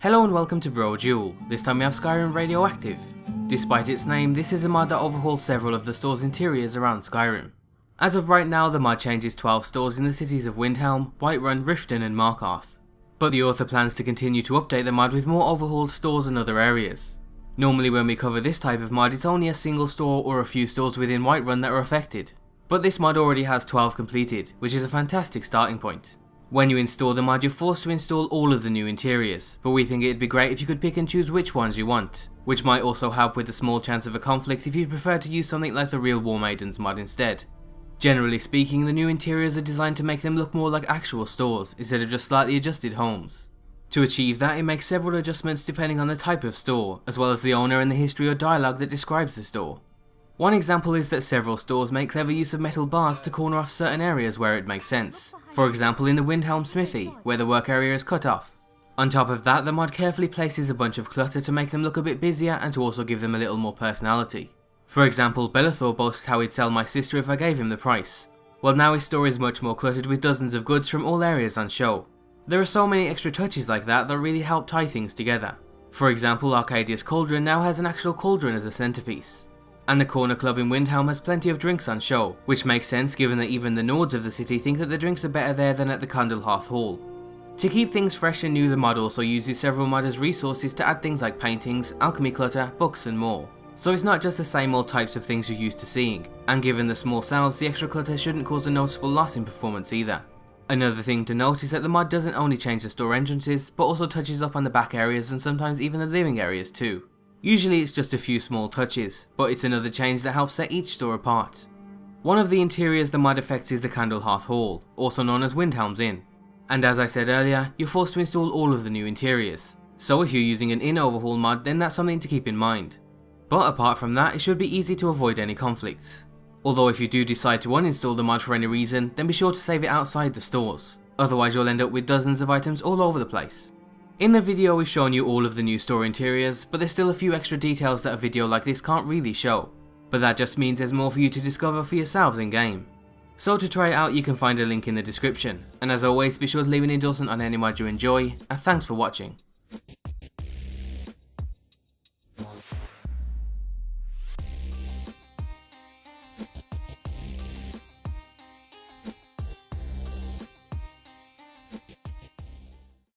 Hello and welcome to Brodual. This time we have Skyrim Radioactive. Despite its name, this is a mod that overhauls several of the store's interiors around Skyrim. As of right now, the mod changes 12 stores in the cities of Windhelm, Whiterun, Riften and Markarth. But the author plans to continue to update the mod with more overhauled stores in other areas. Normally when we cover this type of mod, it's only a single store or a few stores within Whiterun that are affected. But this mod already has 12 completed, which is a fantastic starting point. When you install the mod, you're forced to install all of the new interiors, but we think it'd be great if you could pick and choose which ones you want, which might also help with the small chance of a conflict if you prefer to use something like the Real War Maidens mod instead. Generally speaking, the new interiors are designed to make them look more like actual stores, instead of just slightly adjusted homes. To achieve that, it makes several adjustments depending on the type of store, as well as the owner and the history or dialogue that describes the store. One example is that several stores make clever use of metal bars to corner off certain areas where it makes sense. For example in the Windhelm Smithy, where the work area is cut off. On top of that, the mod carefully places a bunch of clutter to make them look a bit busier and to also give them a little more personality. For example, Bellathor boasts how he'd sell my sister if I gave him the price. Well, now his store is much more cluttered with dozens of goods from all areas on show. There are so many extra touches like that that really help tie things together. For example, Arcadia's Cauldron now has an actual cauldron as a centerpiece. And the Corner Club in Windhelm has plenty of drinks on show, which makes sense given that even the Nords of the city think that the drinks are better there than at the Candlehearth Hall. To keep things fresh and new, the mod also uses several modders' resources to add things like paintings, alchemy clutter, books and more. So it's not just the same old types of things you're used to seeing, and given the small cells, the extra clutter shouldn't cause a noticeable loss in performance either. Another thing to note is that the mod doesn't only change the store entrances, but also touches up on the back areas and sometimes even the living areas too. Usually it's just a few small touches, but it's another change that helps set each store apart. One of the interiors the mod affects is the Candlehearth Hall, also known as Windhelm's Inn. And as I said earlier, you're forced to install all of the new interiors. So if you're using an inn overhaul mod, then that's something to keep in mind. But apart from that, it should be easy to avoid any conflicts. Although if you do decide to uninstall the mod for any reason, then be sure to save it outside the stores. Otherwise you'll end up with dozens of items all over the place. In the video we've shown you all of the new store interiors, but there's still a few extra details that a video like this can't really show. But that just means there's more for you to discover for yourselves in game. So to try it out you can find a link in the description, and as always be sure to leave an endorsement on any mod you enjoy, and thanks for watching.